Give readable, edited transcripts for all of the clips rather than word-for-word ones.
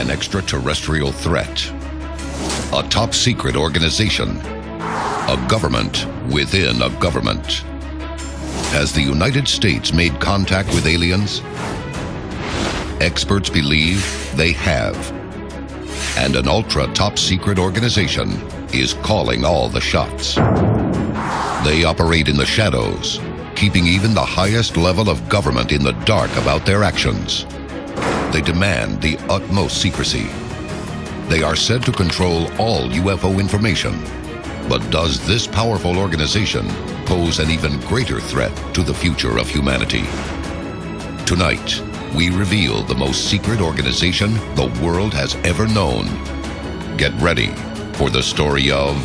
An extraterrestrial threat. A top-secret organization. A government within a government. Has the United States made contact with aliens? Experts believe they have. And an ultra-top-secret organization is calling all the shots. They operate in the shadows, keeping even the highest level of government in the dark about their actions. They demand the utmost secrecy. They are said to control all UFO information. But does this powerful organization pose an even greater threat to the future of humanity? Tonight, we reveal the most secret organization the world has ever known. Get ready for the story of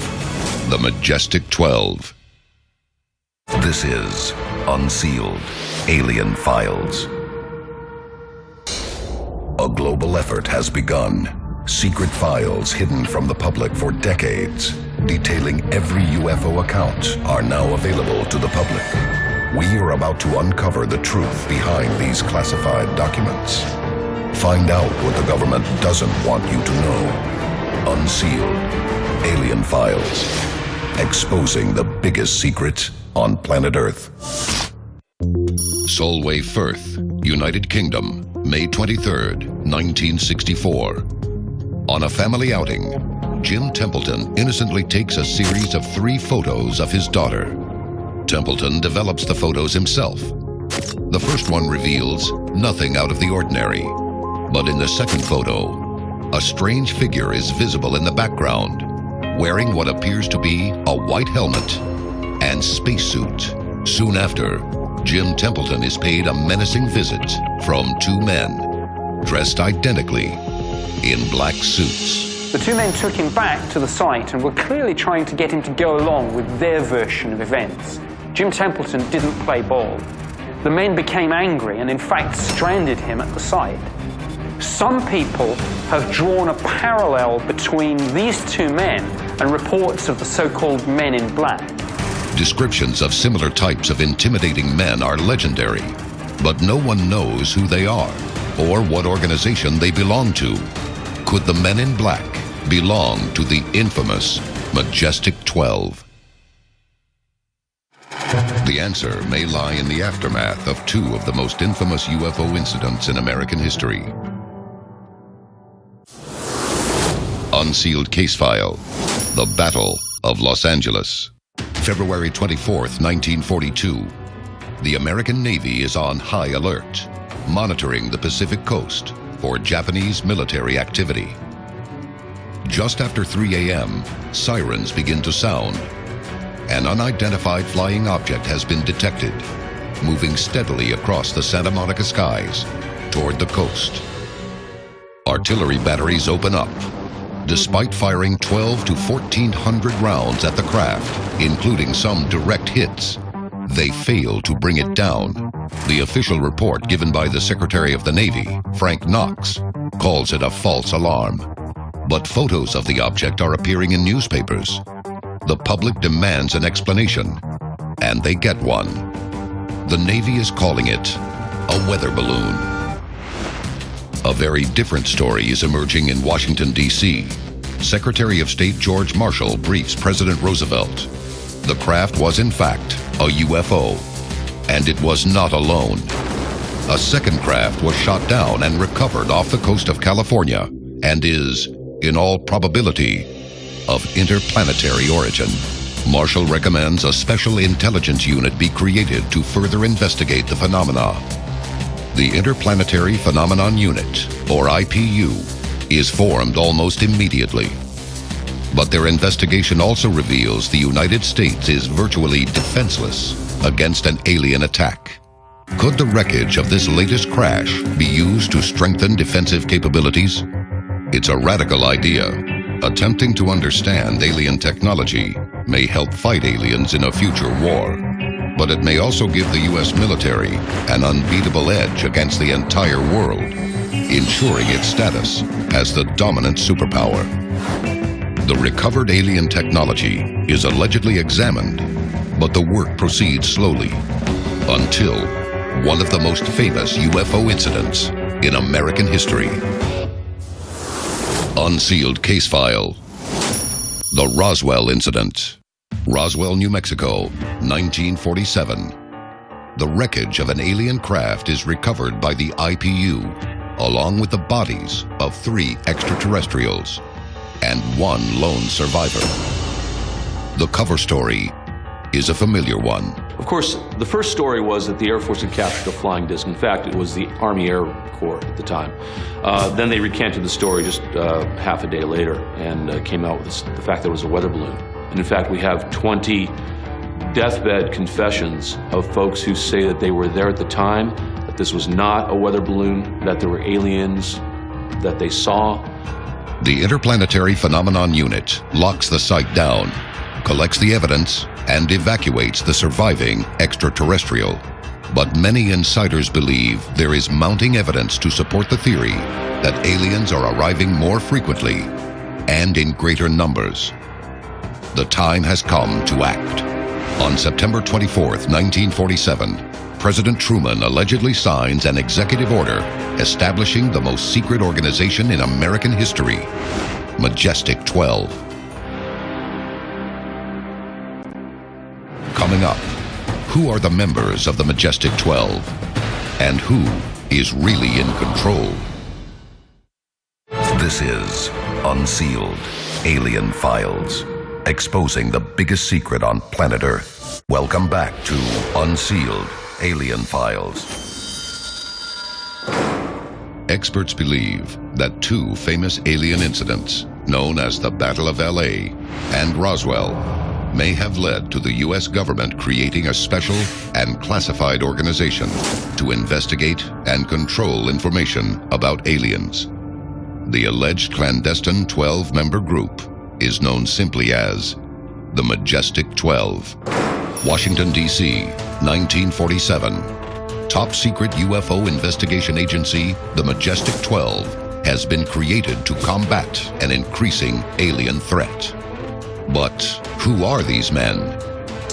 the Majestic 12. This is Unsealed Alien Files. A global effort has begun. Secret files hidden from the public for decades, detailing every UFO account, are now available to the public. We are about to uncover the truth behind these classified documents. Find out what the government doesn't want you to know. Unsealed Alien Files. Exposing the biggest secret on planet Earth. Solway Firth, United Kingdom, May 23rd, 1964. On a family outing, Jim Templeton innocently takes a series of 3 photos of his daughter. Templeton develops the photos himself. The first one reveals nothing out of the ordinary. But in the second photo, a strange figure is visible in the background, wearing what appears to be a white helmet and spacesuit. Soon after, Jim Templeton is paid a menacing visit from 2 men, dressed identically in black suits. The 2 men took him back to the site and were clearly trying to get him to go along with their version of events. Jim Templeton didn't play ball. The men became angry and in fact stranded him at the site. Some people have drawn a parallel between these 2 men and reports of the so-called Men in Black. Descriptions of similar types of intimidating men are legendary, but no one knows who they are or what organization they belong to. Could the Men in Black belong to the infamous Majestic 12? The answer may lie in the aftermath of 2 of the most infamous UFO incidents in American history. Unsealed Case File: The Battle of Los Angeles. February 24th, 1942. The American Navy is on high alert, monitoring the Pacific coast for Japanese military activity. Just after 3 a.m., sirens begin to sound. An unidentified flying object has been detected, moving steadily across the Santa Monica skies toward the coast. Artillery batteries open up. Despite firing 12 to 1,400 rounds at the craft, including some direct hits, they fail to bring it down. The official report given by the Secretary of the Navy, Frank Knox, calls it a false alarm. But photos of the object are appearing in newspapers. The public demands an explanation, and they get one. The Navy is calling it a weather balloon. A very different story is emerging in Washington, D.C. Secretary of State George Marshall briefs President Roosevelt. The craft was in fact a UFO, and it was not alone. A second craft was shot down and recovered off the coast of California and is, in all probability, of interplanetary origin. Marshall recommends a special intelligence unit be created to further investigate the phenomena. The Interplanetary Phenomenon Unit, or IPU, is formed almost immediately. But their investigation also reveals the United States is virtually defenseless against an alien attack. Could the wreckage of this latest crash be used to strengthen defensive capabilities? It's a radical idea. Attempting to understand alien technology may help fight aliens in a future war, but it may also give the U.S. military an unbeatable edge against the entire world, ensuring its status as the dominant superpower. The recovered alien technology is allegedly examined, but the work proceeds slowly until one of the most famous UFO incidents in American history. Unsealed case file. The Roswell Incident. Roswell, New Mexico, 1947. The wreckage of an alien craft is recovered by the IPU, along with the bodies of 3 extraterrestrials and 1 lone survivor. The cover story is a familiar one. Of course, the first story was that the Air Force had captured a flying disc. In fact, it was the Army Air Corps at the time. Then they recanted the story just half a day later and came out with the fact that it was a weather balloon. And in fact, we have 20 deathbed confessions of folks who say that they were there at the time, that this was not a weather balloon, that there were aliens that they saw. The Interplanetary Phenomenon Unit locks the site down, collects the evidence, and evacuates the surviving extraterrestrial. But many insiders believe there is mounting evidence to support the theory that aliens are arriving more frequently and in greater numbers. The time has come to act. On September 24th, 1947, President Truman allegedly signs an executive order establishing the most secret organization in American history, Majestic 12. Coming up, who are the members of the Majestic 12? And who is really in control? This is Unsealed Alien Files, exposing the biggest secret on planet Earth. Welcome back to Unsealed Alien Files. Experts believe that 2 famous alien incidents, known as the Battle of LA and Roswell, may have led to the U.S. government creating a special and classified organization to investigate and control information about aliens. The alleged clandestine 12-member group is known simply as the Majestic 12. Washington, D.C., 1947. Top secret UFO investigation agency, the Majestic 12, has been created to combat an increasing alien threat. But who are these men?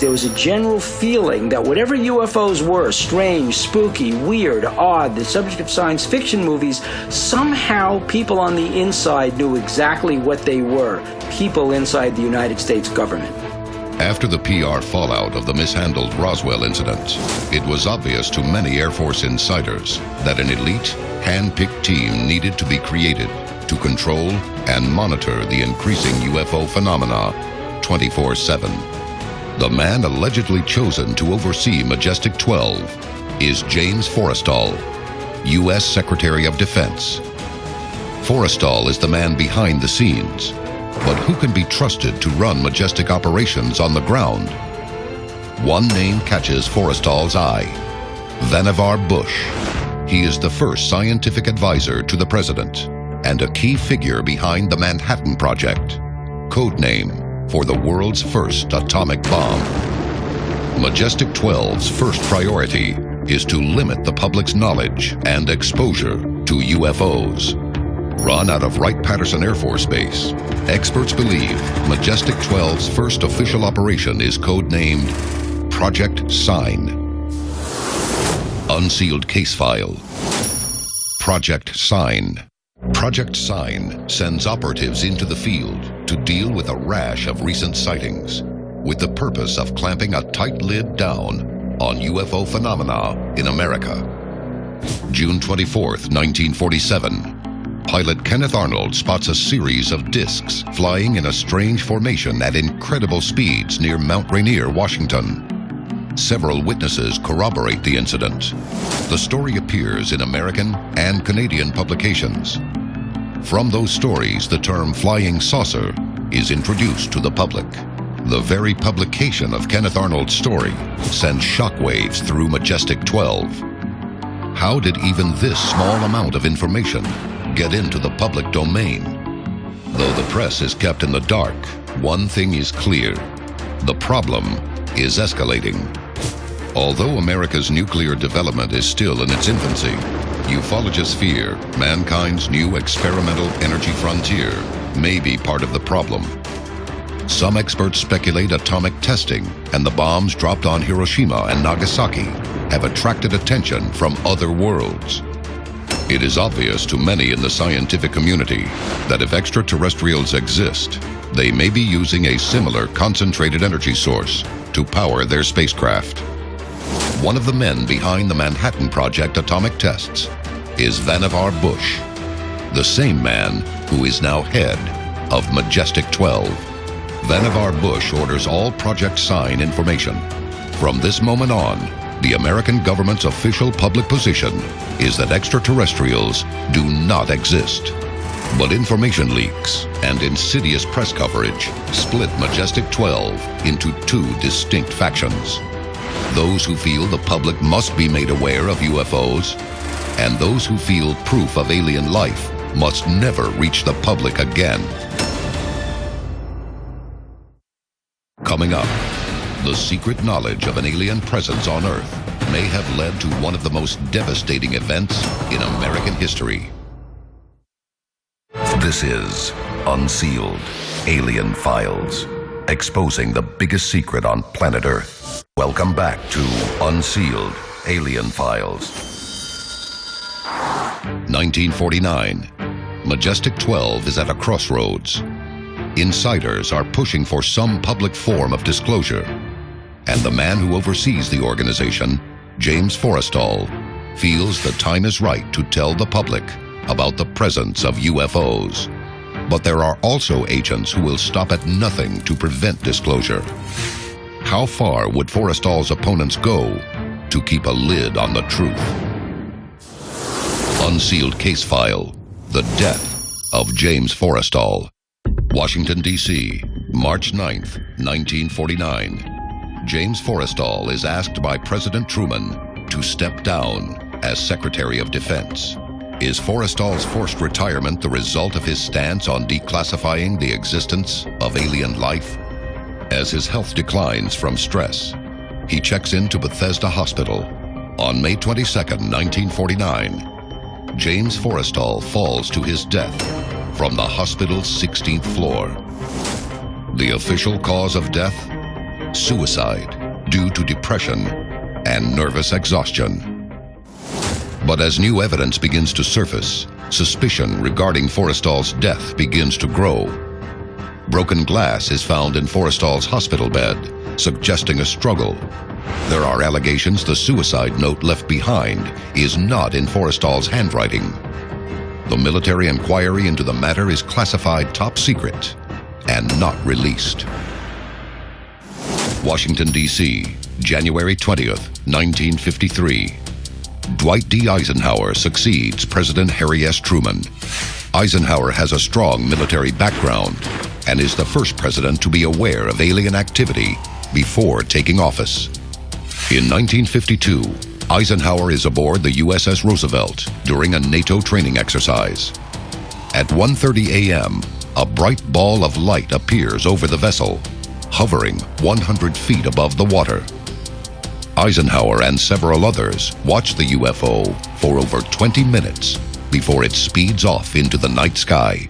There was a general feeling that whatever UFOs were, strange, spooky, weird, odd, the subject of science fiction movies, somehow people on the inside knew exactly what they were. People inside the United States government. After the PR fallout of the mishandled Roswell incident, it was obvious to many Air Force insiders that an elite, hand-picked team needed to be created to control and monitor the increasing UFO phenomena 24/7. The man allegedly chosen to oversee Majestic 12 is James Forrestal, U.S. Secretary of Defense. Forrestal is the man behind the scenes, but who can be trusted to run Majestic operations on the ground? One name catches Forrestal's eye: Vannevar Bush. He is the first scientific advisor to the president and a key figure behind the Manhattan Project, code name for the world's first atomic bomb. Majestic 12's first priority is to limit the public's knowledge and exposure to UFOs. Run out of Wright-Patterson Air Force Base, experts believe Majestic 12's first official operation is codenamed Project Sign. Unsealed case file. Project Sign. Project Sign sends operatives into the field to deal with a rash of recent sightings, with the purpose of clamping a tight lid down on UFO phenomena in America. June 24th, 1947. Pilot Kenneth Arnold spots a series of discs flying in a strange formation at incredible speeds near Mount Rainier, Washington. Several witnesses corroborate the incident. The story appears in American and Canadian publications. From those stories, the term flying saucer is introduced to the public. The very publication of Kenneth Arnold's story sends shockwaves through Majestic 12. How did even this small amount of information get into the public domain? Though the press is kept in the dark, one thing is clear: the problem is escalating. Although America's nuclear development is still in its infancy, ufologists fear mankind's new experimental energy frontier may be part of the problem. Some experts speculate atomic testing and the bombs dropped on Hiroshima and Nagasaki have attracted attention from other worlds. It is obvious to many in the scientific community that if extraterrestrials exist, they may be using a similar concentrated energy source to power their spacecraft. One of the men behind the Manhattan Project atomic tests is Vannevar Bush, the same man who is now head of Majestic 12. Vannevar Bush orders all Project Sign information. From this moment on, the American government's official public position is that extraterrestrials do not exist. But information leaks and insidious press coverage split Majestic 12 into two distinct factions. Those who feel the public must be made aware of UFOs, and those who feel proof of alien life must never reach the public again. Coming up, the secret knowledge of an alien presence on Earth may have led to one of the most devastating events in American history. This is Unsealed, Alien Files, exposing the biggest secret on planet Earth. Welcome back to Unsealed, Alien Files. 1949. Majestic 12 is at a crossroads. Insiders are pushing for some public form of disclosure, and the man who oversees the organization, James Forrestal, feels the time is right to tell the public about the presence of UFOs. But there are also agents who will stop at nothing to prevent disclosure. How far would Forrestal's opponents go to keep a lid on the truth? Unsealed case file: The Death of James Forrestal. Washington, D.C., March 9th, 1949. James Forrestal is asked by President Truman to step down as Secretary of Defense. Is Forrestal's forced retirement the result of his stance on declassifying the existence of alien life? As his health declines from stress, he checks into Bethesda Hospital. On May 22, 1949, James Forrestal falls to his death from the hospital's 16th floor. The official cause of death? Suicide due to depression and nervous exhaustion. But as new evidence begins to surface, suspicion regarding Forrestal's death begins to grow. Broken glass is found in Forrestal's hospital bed, suggesting a struggle. There are allegations the suicide note left behind is not in Forrestal's handwriting. The military inquiry into the matter is classified top secret and not released. Washington, D.C., January 20th, 1953. Dwight D. Eisenhower succeeds President Harry S. Truman. Eisenhower has a strong military background and is the first president to be aware of alien activity before taking office. In 1952, Eisenhower is aboard the USS Roosevelt during a NATO training exercise. At 1:30 a.m., a bright ball of light appears over the vessel, hovering 100 feet above the water. Eisenhower and several others watch the UFO for over 20 minutes before it speeds off into the night sky.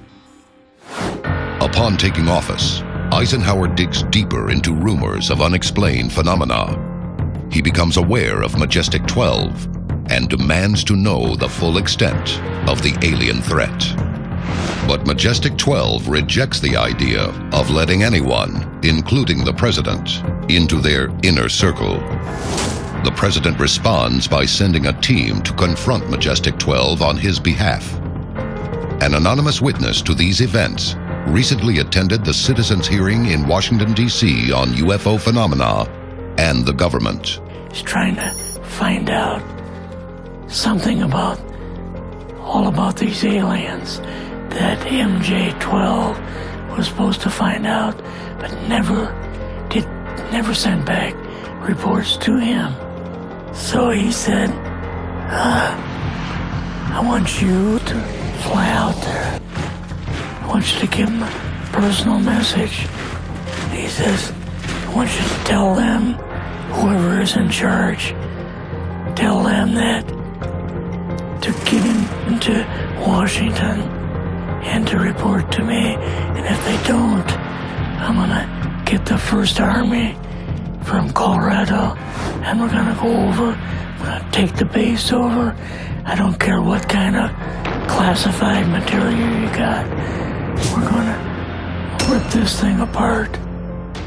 Upon taking office, Eisenhower digs deeper into rumors of unexplained phenomena. He becomes aware of Majestic 12 and demands to know the full extent of the alien threat. But Majestic 12 rejects the idea of letting anyone, including the president, into their inner circle. The president responds by sending a team to confront Majestic 12 on his behalf. An anonymous witness to these events recently attended the citizens' hearing in Washington, D.C. on UFO phenomena and the government. He's trying to find out something all about these aliens that MJ-12 was supposed to find out, but never sent back reports to him. So he said, I want you to fly out there. I want you to give him a personal message. And he says, I want you to tell them, whoever is in charge, tell them that to get him to Washington and to report to me. And if they don't, I'm gonna get the First Army from Colorado, and we're gonna go over, we're gonna take the base over, I don't care what kind of classified material you got. We're gonna rip this thing apart.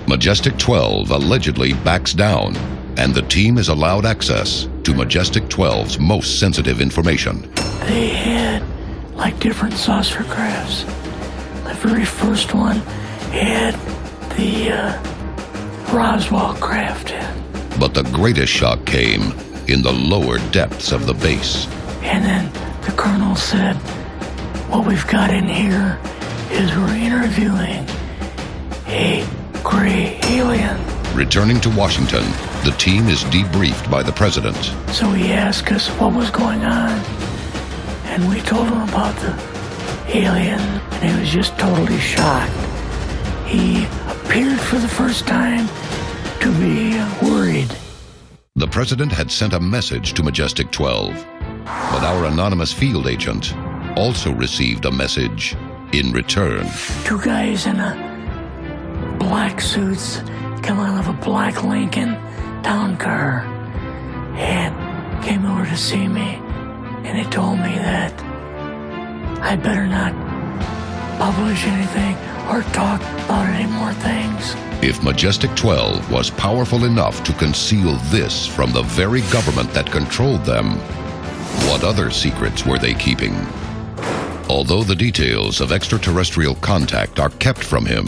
Majestic 12 allegedly backs down, and the team is allowed access to Majestic 12's most sensitive information. They had like different saucer crafts. The very first one had the Roswell craft in. But the greatest shock came in the lower depths of the base. And then the colonel said, what we've got in here is we're interviewing a gray alien. Returning to Washington, the team is debriefed by the president. So he asked us what was going on, and we told him about the alien, and he was just totally shocked. He appeared for the first time to be worried. The president had sent a message to Majestic 12, but our anonymous field agent also received a message in return. Two guys in black suits come out of a black Lincoln town car and came over to see me, and they told me that I better not publish anything or talk about any more things. If Majestic 12 was powerful enough to conceal this from the very government that controlled them, what other secrets were they keeping? Although the details of extraterrestrial contact are kept from him,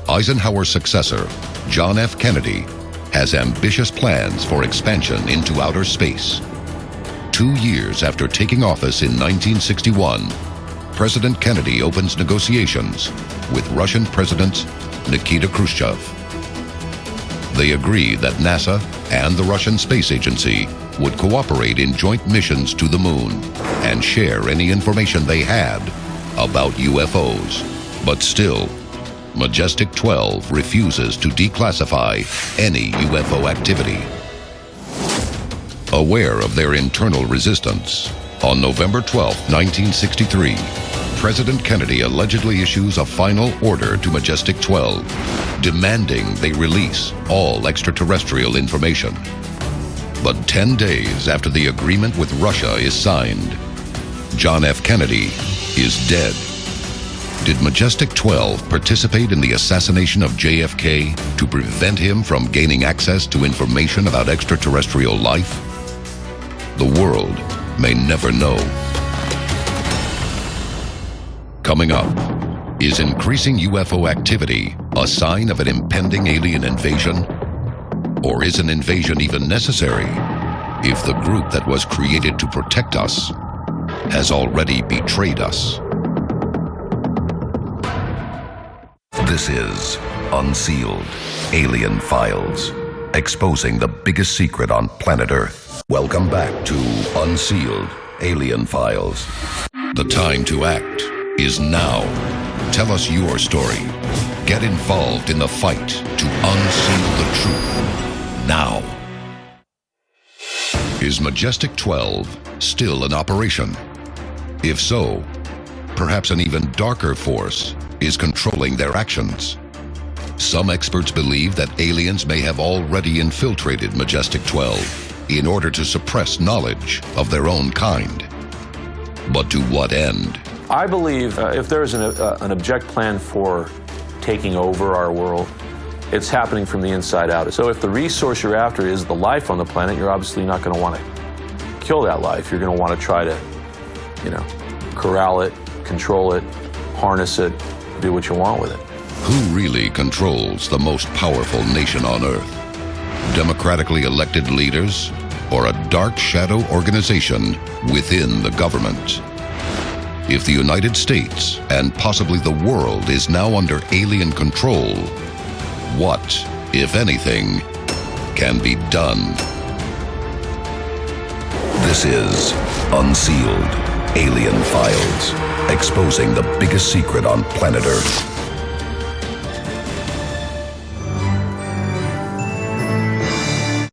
Eisenhower's successor, John F. Kennedy, has ambitious plans for expansion into outer space. 2 years after taking office in 1961, President Kennedy opens negotiations with Russian President Nikita Khrushchev. They agree that NASA and the Russian Space Agency would cooperate in joint missions to the moon and share any information they had about UFOs. But still, Majestic 12 refuses to declassify any UFO activity. Aware of their internal resistance, on November 12, 1963, President Kennedy allegedly issues a final order to Majestic 12, demanding they release all extraterrestrial information. But 10 days after the agreement with Russia is signed, John F. Kennedy is dead. Did Majestic 12 participate in the assassination of JFK to prevent him from gaining access to information about extraterrestrial life? The world may never know. Coming up, is increasing UFO activity a sign of an impending alien invasion? Or is an invasion even necessary if the group that was created to protect us has already betrayed us? This is Unsealed, Alien Files, exposing the biggest secret on planet Earth. Welcome back to Unsealed, Alien Files. The time to act is now. Tell us your story. Get involved in the fight to unseal the truth. Now. Is Majestic 12 still in operation? If so, perhaps an even darker force is controlling their actions. Some experts believe that aliens may have already infiltrated Majestic 12 in order to suppress knowledge of their own kind. But to what end? I believe if there is an object plan for taking over our world, it's happening from the inside out. So if the resource you're after is the life on the planet, you're obviously not going to want to kill that life. You're going to want to try to, corral it, control it, harness it, do what you want with it. Who really controls the most powerful nation on Earth? Democratically elected leaders or a dark shadow organization within the government? If the United States and possibly the world is now under alien control, what, if anything, can be done? This is Unsealed, Alien Files, exposing the biggest secret on planet Earth.